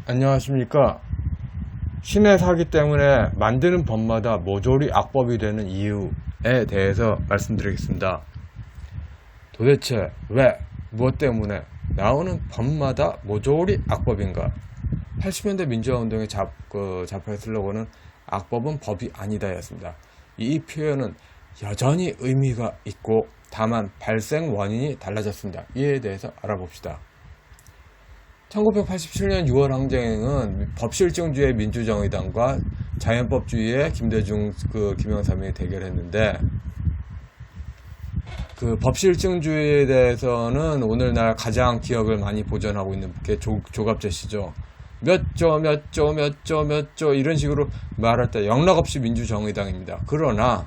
안녕하십니까. 신의 사기 때문에 만드는 법마다 모조리 악법이 되는 이유에 대해서 말씀드리겠습니다. 도대체 왜, 무엇 때문에 나오는 법마다 모조리 악법인가? 80년대 민주화운동의 자파의 슬로건은 악법은 법이 아니다 였습니다. 이 표현은 여전히 의미가 있고 다만 발생 원인이 달라졌습니다. 이에 대해서 알아봅시다. 1987년 6월 항쟁은 법실증주의 민주정의당과 자연법주의의 김대중, 김영삼이 대결했는데, 그 법실증주의에 대해서는 오늘날 가장 기억을 많이 보존하고 있는 게 조갑재 씨죠. 몇 조 이런 식으로 말할 때 영락없이 민주정의당입니다. 그러나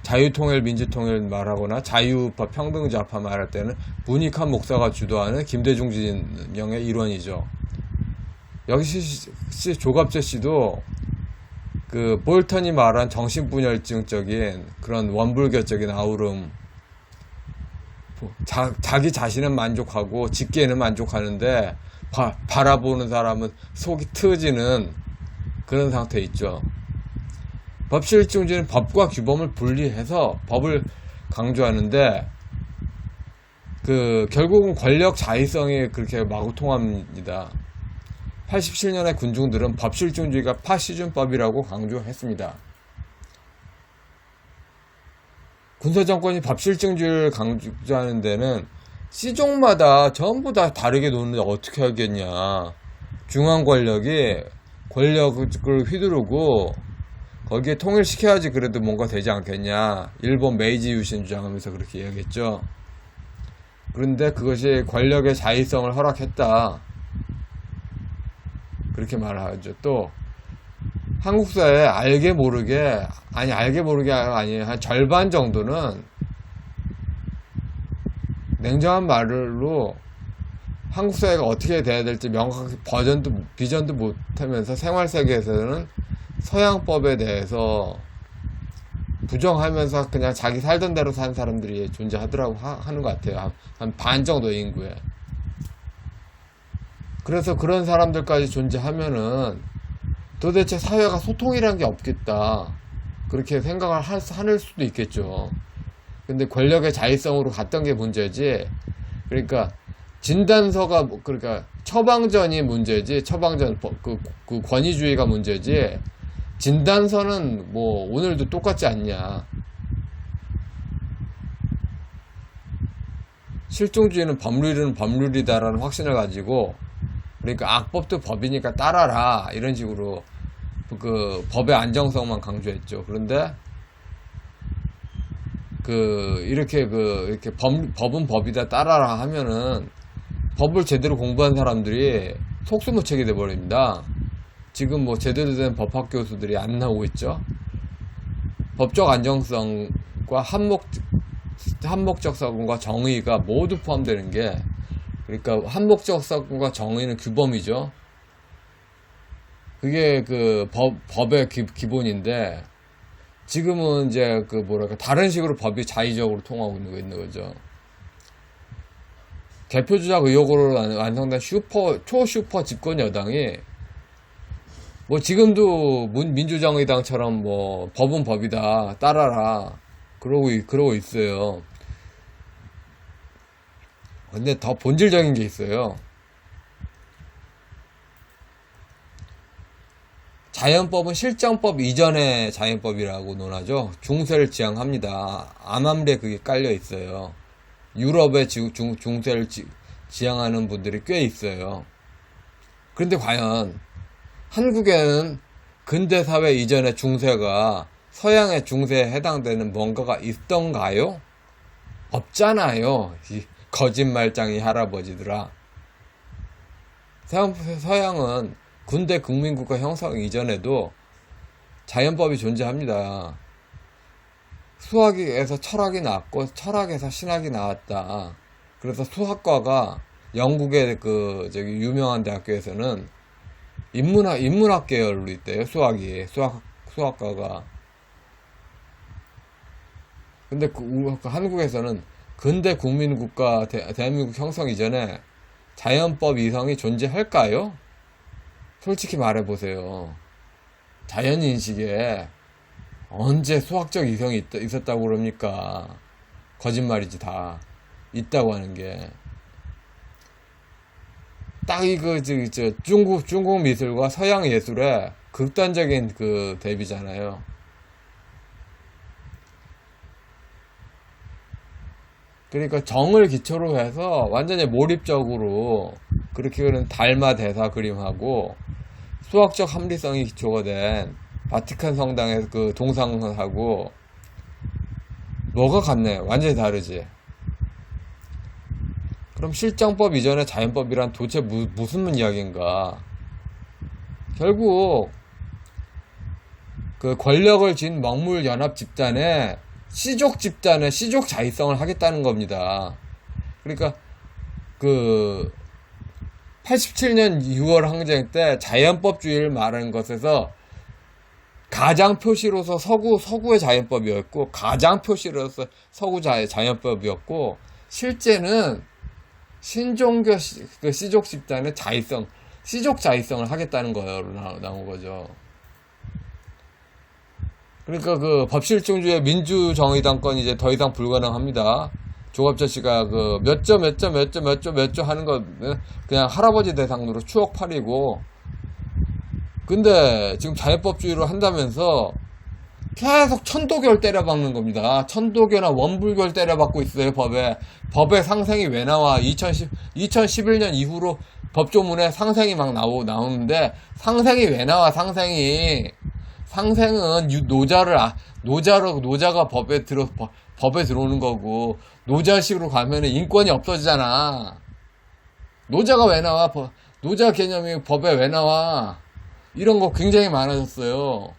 자유통일, 민주통일 말하거나 자유우파, 평등좌파 말할 때는 문익환 목사가 주도하는 김대중 진영의 일원이죠. 역시 조갑재 씨도 그 볼턴이 말한 정신분열증적인 그런 원불교적인 아우름, 자기 자신은 만족하고 직계는 만족하는데 바라보는 사람은 속이 트어지는 그런 상태에 있죠. 법실증주는 법과 규범을 분리해서 법을 강조하는데, 결국은 권력 자의성이 그렇게 마구 통합니다. 87년의 군중들은 법실증주의가 파시즘법이라고 강조했습니다. 군사정권이 법실증주의를 강조하는 데는 시종마다 전부 다 다르게 노는데 어떻게 하겠냐. 중앙 권력이 권력을 휘두르고 거기에 통일시켜야지 그래도 뭔가 되지 않겠냐. 일본 메이지 유신 주장하면서 그렇게 이야기했죠. 그런데 그것이 권력의 자의성을 허락했다, 그렇게 말하죠. 또 한국 사회에 알게 모르게 아니에요. 한 절반 정도는 냉정한 말로 한국 사회가 어떻게 돼야 될지 명확하게 비전도 못하면서 생활세계에서는 서양법에 대해서 부정하면서 그냥 자기 살던 대로 산 사람들이 존재하더라고 하는 것 같아요. 한 반 정도의 인구에. 그래서 그런 사람들까지 존재하면은 도대체 사회가 소통이란 게 없겠다, 그렇게 생각을 할 수도 있겠죠. 근데 권력의 자의성으로 갔던 게 문제지. 그러니까 진단서가 그러니까 처방전이 문제지, 처방전 그 권위주의가 문제지, 진단서는 뭐 오늘도 똑같지 않냐. 실종주의는 법률은 법률이다라는 확신을 가지고, 그러니까 악법도 법이니까 따라라 이런 식으로 그 법의 안정성만 강조했죠. 그런데 이렇게 법은 법이다 따라라 하면은 법을 제대로 공부한 사람들이 속수무책이 돼버립니다. 지금 뭐 제대로 된 법학 교수들이 안 나오고 있죠. 법적 안정성과 한목적 사고과 정의가 모두 포함되는 게, 그러니까 한목적 사고과 정의는 규범이죠. 그게 법의 기본인데, 지금은 이제 다른 식으로 법이 자의적으로 통하고 있는 거죠. 개표조작 의혹으로 완성된 초슈퍼 집권 여당이 뭐 지금도 민주정의당처럼 뭐 법은 법이다 따라라 그러고 있어요. 근데 더 본질적인 게 있어요. 자연법은 실정법 이전의 자연법이라고 논하죠. 중세를 지향합니다. 암암리에 그게 깔려 있어요. 유럽의 중세를 지향하는 분들이 꽤 있어요. 그런데 과연 한국에는 근대사회 이전의 중세가 서양의 중세에 해당되는 뭔가가 있던가요? 없잖아요. 이 거짓말장이 할아버지들아. 서양은 군대 국민국가 형성 이전에도 자연법이 존재합니다. 수학에서 철학이 나왔고 철학에서 신학이 나왔다. 그래서 수학과가 영국의 유명한 대학교에서는 인문학 계열로 있대요. 수학과가. 근데 한국에서는 근대 국민국가 대한민국 형성 이전에 자연법 이성이 존재할까요? 솔직히 말해보세요. 자연인식에 언제 수학적 이성이 있었다고 그럽니까? 거짓말이지, 다. 있다고 하는 게. 딱 이거, 중국 미술과 서양 예술의 극단적인 그 대비잖아요. 그러니까 정을 기초로 해서 완전히 몰입적으로 그렇게 그런 달마 대사 그림하고 수학적 합리성이 기초가 된 바티칸 성당의 그 동상하고 뭐가 같네? 완전히 다르지. 그럼 실정법 이전의 자연법이란 도대체 무슨 이야기인가? 결국 그 권력을 쥔 먹물 연합 집단의 시족 집단의 시족 자위성을 하겠다는 겁니다. 그러니까 그 87년 6월 항쟁 때 자연법주의를 말하는 것에서 가장 표시로서 서구의 자연법이었고, 가장 표시로서 서구 자연법이었고, 실제는 신종교 그 시족 집단의 자위성, 시족 자위성을 하겠다는 거로 나온 거죠. 그러니까 그 법실중주의 민주정의당권이 이제 더 이상 불가능합니다. 조갑철 씨가 그 몇 조 하는 거 그냥 할아버지 대상으로 추억팔이고, 근데 지금 자연법주의로 한다면서 계속 천도교를 때려박는 겁니다. 천도교나 원불교를 때려박고 있어요, 법에. 법의 상생이 왜 나와? 2011년 이후로 법조문에 상생이 막 나오는데, 상생이 왜 나와, 상생이. 상생은 노자가 법에 들어오는 거고, 노자식으로 가면은 인권이 없어지잖아. 노자가 왜 나와? 노자 개념이 법에 왜 나와? 이런 거 굉장히 많아졌어요.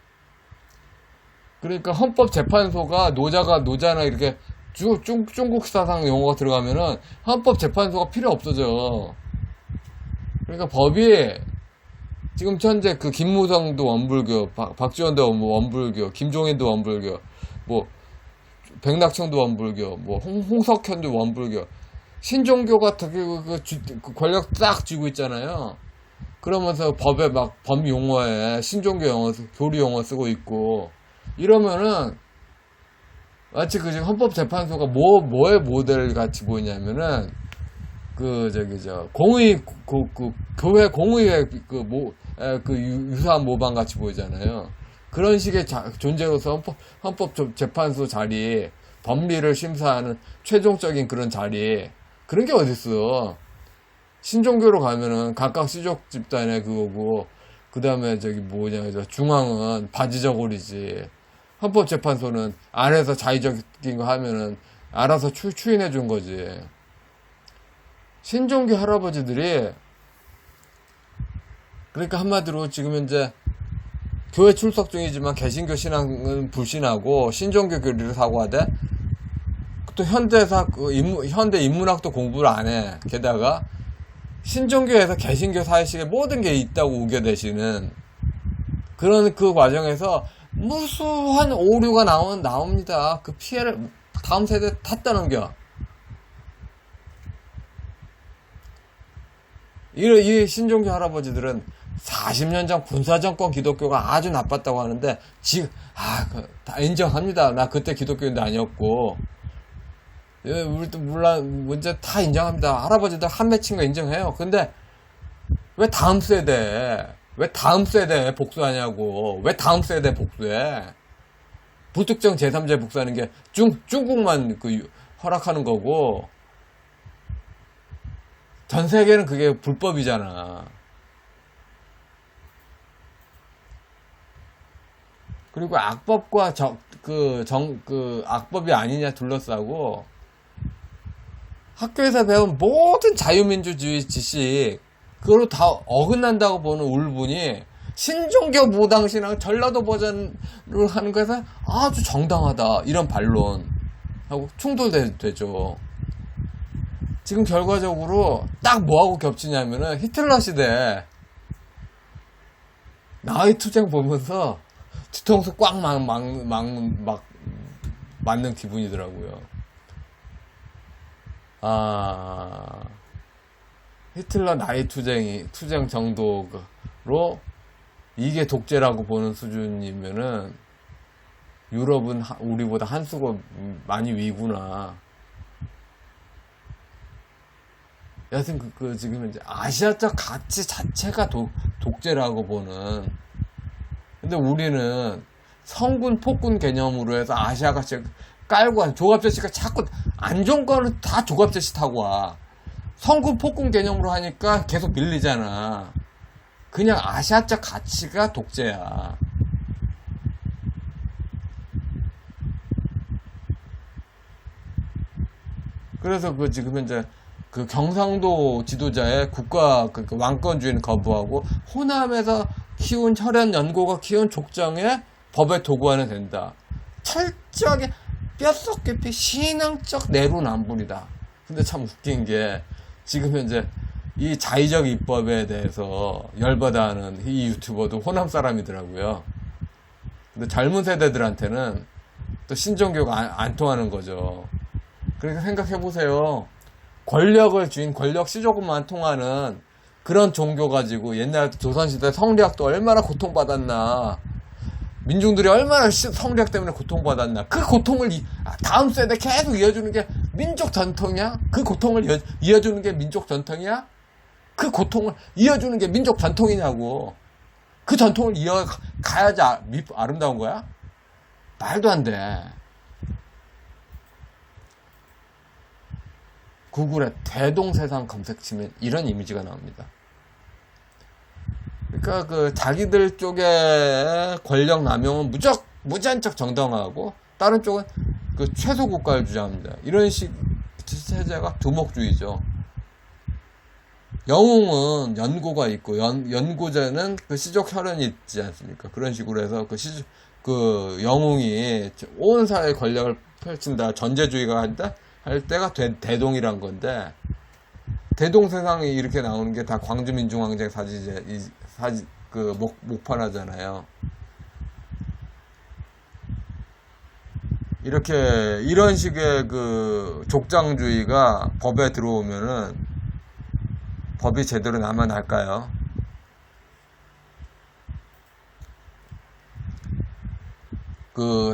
그러니까 헌법재판소가 노자나 이렇게 중국 사상 용어가 들어가면은 헌법재판소가 필요 없어져. 그러니까 법이 지금 현재 그 김무성도 원불교, 박지원도 원불교, 김종인도 원불교, 뭐 백낙천도 원불교, 뭐 홍석현도 원불교, 신종교가 그 권력 딱 쥐고 있잖아요. 그러면서 법에 막 법 용어에 신종교 용어, 교리 용어 쓰고 있고, 이러면은 마치 그 지금 헌법재판소가 뭐의 모델 같이 보이냐면은 교회 공의회 유사한 모방 같이 보이잖아요. 그런 식의 존재로서 헌법재판소 자리, 법리를 심사하는 최종적인 그런 자리, 그런 게 어딨어. 신종교로 가면은 각각 시족 집단의 그거고, 그 다음에 중앙은 바지저고리지. 헌법재판소는 안에서 자의적인 거 하면은 알아서 추인해 준 거지. 신종교 할아버지들이, 그러니까 한마디로 지금 현재 교회 출석 중이지만 개신교 신앙은 불신하고 신종교 교리를 사고하되, 또 현대 인문학도 공부를 안 해. 게다가 신종교에서 개신교 사회식에 모든 게 있다고 우겨대시는 그런 그 과정에서 무수한 오류가 나옵니다. 그 피해를 다음 세대 다 떠넘겨. 이 신종교 할아버지들은 40년 전 군사정권 기독교가 아주 나빴다고 하는데, 지금, 다 인정합니다. 나 그때 기독교인도 아니었고. 우리도 물론, 문제 다 인정합니다. 할아버지들 한 맺힌 거 인정해요. 근데, 왜 다음 세대에 복수하냐고. 왜 다음 세대에 복수해? 불특정 제3자 복수하는 게 중국만 허락하는 거고, 전 세계는 그게 불법이잖아. 그리고 악법과 악법이 아니냐 둘러싸고, 학교에서 배운 모든 자유민주주의 지식, 그거로 다 어긋난다고 보는 울분이 신종교 무당신앙 전라도 버전을 하는 거에서 아주 정당하다, 이런 반론하고 충돌되죠. 지금 결과적으로 딱 뭐하고 겹치냐면은 히틀러 시대 나의 투쟁 보면서 뒤통수 꽉 맞는 기분이더라고요. 히틀러 나의 투쟁 정도 이게 독재라고 보는 수준이면은 유럽은 우리보다 한 수고 많이 위구나. 여하튼 지금 이제 아시아적 가치 자체가 독재라고 보는. 근데 우리는 성군 폭군 개념으로 해서 아시아 가치 깔고 한 조갑제시가 자꾸 안 좋은 거는 다 조갑제시 타고 와. 성군 폭군 개념으로 하니까 계속 밀리잖아. 그냥 아시아적 가치가 독재야. 그래서 지금 현재 경상도 지도자의 국가 왕권주의는 거부하고 호남에서 키운 혈연 연고가 키운 족장에 법에 도구화는 된다. 철저하게 뼛속 깊이 신앙적 내로남불이다. 근데 참 웃긴 게 지금 현재 이 자의적 입법에 대해서 열받아하는 이 유튜버도 호남 사람이더라고요. 근데 젊은 세대들한테는 또 신종교가 안 통하는 거죠. 그러니까 생각해보세요. 권력을 쥔 권력 시조금만 통하는 그런 종교 가지고 옛날 조선시대 성리학도 얼마나 고통받았나. 민중들이 얼마나 성리학 때문에 고통받았나. 그 고통을 다음 세대 계속 이어주는 게 민족 전통이야? 그 고통을 이어주는 게 민족 전통이야? 그 고통을 이어주는 게 민족 전통이냐고. 그 전통을 이어가야지 아름다운 거야? 말도 안 돼. 구글에 대동세상 검색 치면 이런 이미지가 나옵니다. 그러니까 자기들 쪽에 권력 남용은 무제한적 정당화하고 다른 쪽은 최소 국가를 주장합니다. 이런 식 체제가 두목주의죠. 영웅은 연고가 있고 연고자는 시족 혈연이 있지 않습니까? 그런 식으로 해서 영웅이 온 사회의 권력을 펼친다, 전제주의가 한다 할 때가 대동이란 건데, 대동세상이 이렇게 나오는 게 다 광주민중항쟁 목판하잖아요. 이런 식의 족장주의가 법에 들어오면은 법이 제대로 남아날까요?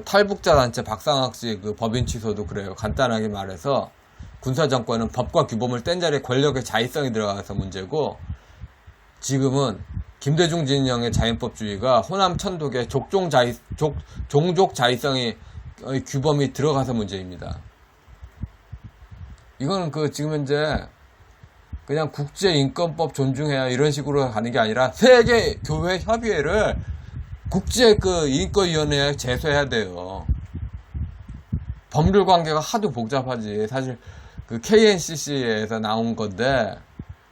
탈북자 단체 박상학씨 법인 취소도 그래요. 간단하게 말해서 군사정권은 법과 규범을 뗀 자리에 권력의 자의성이 들어가서 문제고, 지금은 김대중 진영의 자연법주의가 호남 천독의 종족 자의성이 규범이 들어가서 문제입니다. 이거는 지금 현재 그냥 국제인권법 존중해야 이런 식으로 가는 게 아니라 세계 교회 협의회를 국제 인권위원회에 제소해야 돼요. 법률 관계가 하도 복잡하지. 사실 KNCC에서 나온 건데,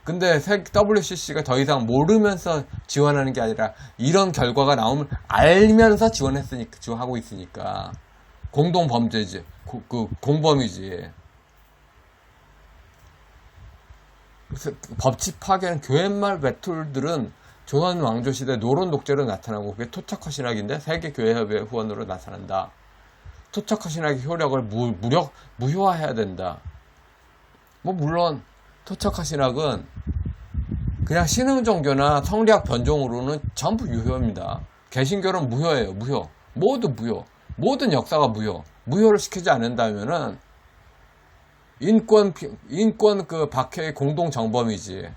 근데 WCC가 더 이상 모르면서 지원하는 게 아니라 이런 결과가 나오면 알면서 지원하고 있으니까 공동 범죄지, 공범이지. 법치 파괴는 교회말 외톨들은 조선 왕조 시대 노론 독재로 나타나고, 그게 토착화 신학인데 세계교회협의 후원으로 나타난다. 토착화 신학의 효력을 무효화해야 된다. 물론 토착화 신학은 그냥 신흥 종교나 성리학 변종으로는 전부 유효입니다. 개신교는 무효예요. 모두 무효. 모든 역사가 무효를 시키지 않는다면은 인권 박해의 공동 정범이지.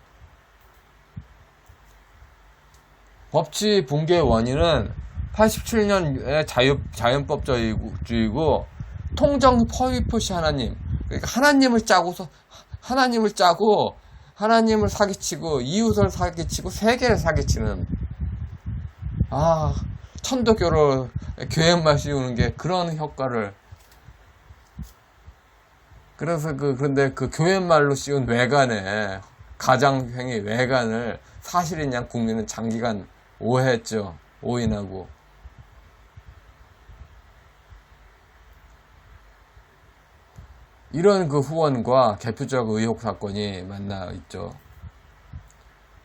법치 붕괴의 원인은 87년의 자연법주의고 통정 퍼위푸시 하나님. 그러니까 하나님을 짜고 하나님을 사기치고 이웃을 사기치고 세계를 사기치는, 천도교로 교회만 씌우는 게 그런 효과를. 그래서 그런데 교회말로 씌운 외관에 가장행위 외관을 사실이냐 국민은 장기간 오해했죠. 오인하고. 이런 후원과 개표적 의혹 사건이 만나 있죠.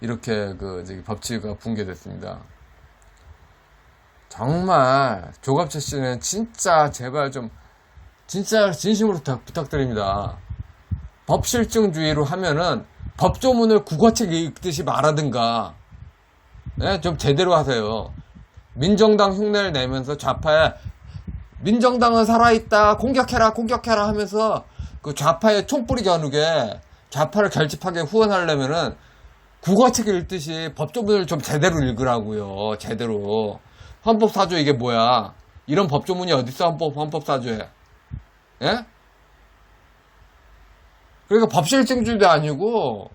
이렇게 법치가 붕괴됐습니다. 정말 조갑채 씨는 진짜 제발 진짜 진심으로 부탁드립니다. 법실증주의로 하면은 법조문을 국어책 읽듯이 말하든가, 예? 좀 제대로 하세요. 민정당 흉내를 내면서 좌파에 민정당은 살아있다, 공격해라, 공격해라 하면서 그 좌파의 촛불이 겨누게 좌파를 결집하게 후원하려면은 국어책 읽듯이 법조문을 좀 제대로 읽으라고요. 제대로. 헌법사조 이게 뭐야? 이런 법조문이 어딨어? 헌법사조에. 예? 그러니까 법실증주의도 아니고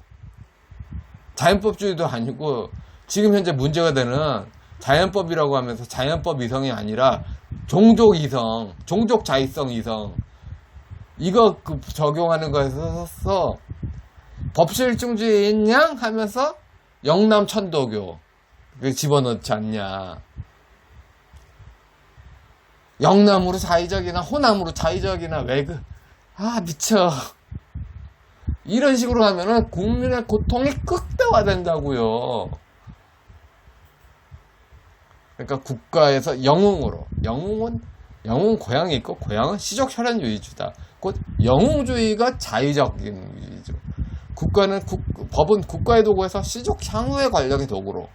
자연법주의도 아니고 지금 현재 문제가 되는 자연법이라고 하면서 자연법 이성이 아니라 종족 이성, 종족 자의성 이성 이거 적용하는 거에서 법실증주의냐 하면서 영남 천도교 집어넣지 않냐. 영남으로 자의적이나 호남으로 자의적이나 미쳐. 이런 식으로 하면은 국민의 고통이 극대화된다고요. 그러니까 국가에서 영웅은 고향이 있고 고향은 시족 혈연주의주다. 곧 영웅주의가 자의적인 주의죠. 법은 국가의 도구에서 시족 향후의 권력의 도구로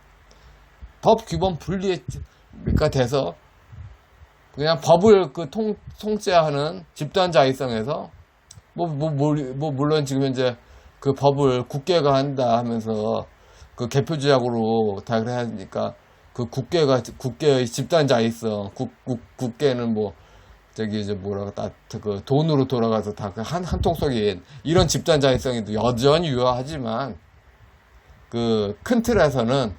법 규범 분리가 돼서 그냥 법을 통제하는 집단 자의성에서 물론 지금 현재 그 법을 국회가 한다 하면서 그 개표제약으로 다 그래야 하니까 그 국회의 집단 자의성, 국회는 그 돈으로 돌아가서 다 한 통속인 이런 집단 자의성이 여전히 유효하지만 그 큰 틀에서는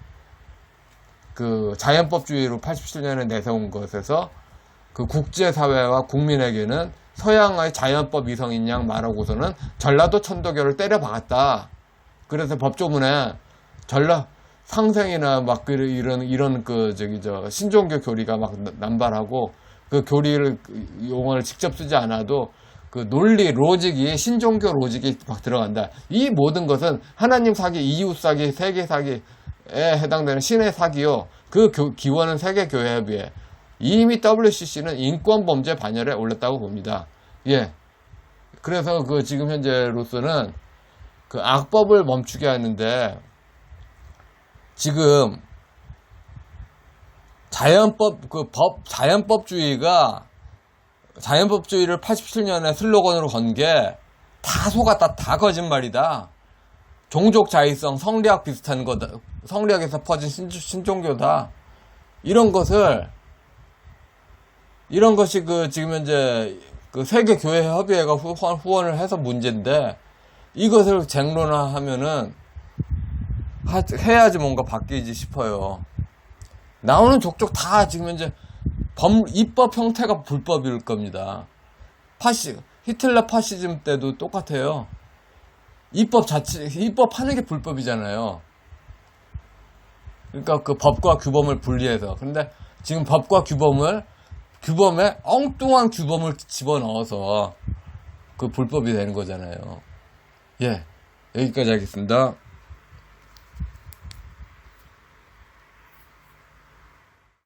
그 자연법주의로 87년에 내세운 것에서 그 국제사회와 국민에게는 서양의 자연법 이성인 양 말하고서는 전라도 천도교를 때려박았다. 그래서 법조문에 상생이나 이런 신종교 교리가 남발하고 그 교리를 용어를 직접 쓰지 않아도 그 논리 로직이 신종교 로직이 들어간다. 이 모든 것은 하나님 사기, 이웃 사기, 세계 사기에 해당되는 신의 사기요. 그 기원은 세계교회협의회. 이미 WCC는 인권범죄 반열에 올렸다고 봅니다. 예. 그래서 지금 현재로서는 그 악법을 멈추게 하는데 지금 자연법주의를 87년에 슬로건으로 건 게 다 속았다, 다 거짓말이다. 종족 자의성, 성리학 비슷한 거다. 성리학에서 퍼진 신종교다. 이런 것이 지금 현재 세계교회 협의회가 후원을 해서 문제인데 이것을 쟁론화하면은 해야지 뭔가 바뀌지 싶어요. 나오는 족족 다 지금 현재 입법 형태가 불법일 겁니다. 히틀러 파시즘 때도 똑같아요. 입법하는 게 불법이잖아요. 그러니까 그 법과 규범을 분리해서. 근데 지금 법과 규범에 엉뚱한 규범을 집어넣어서 그 불법이 되는 거잖아요. 예. 여기까지 하겠습니다.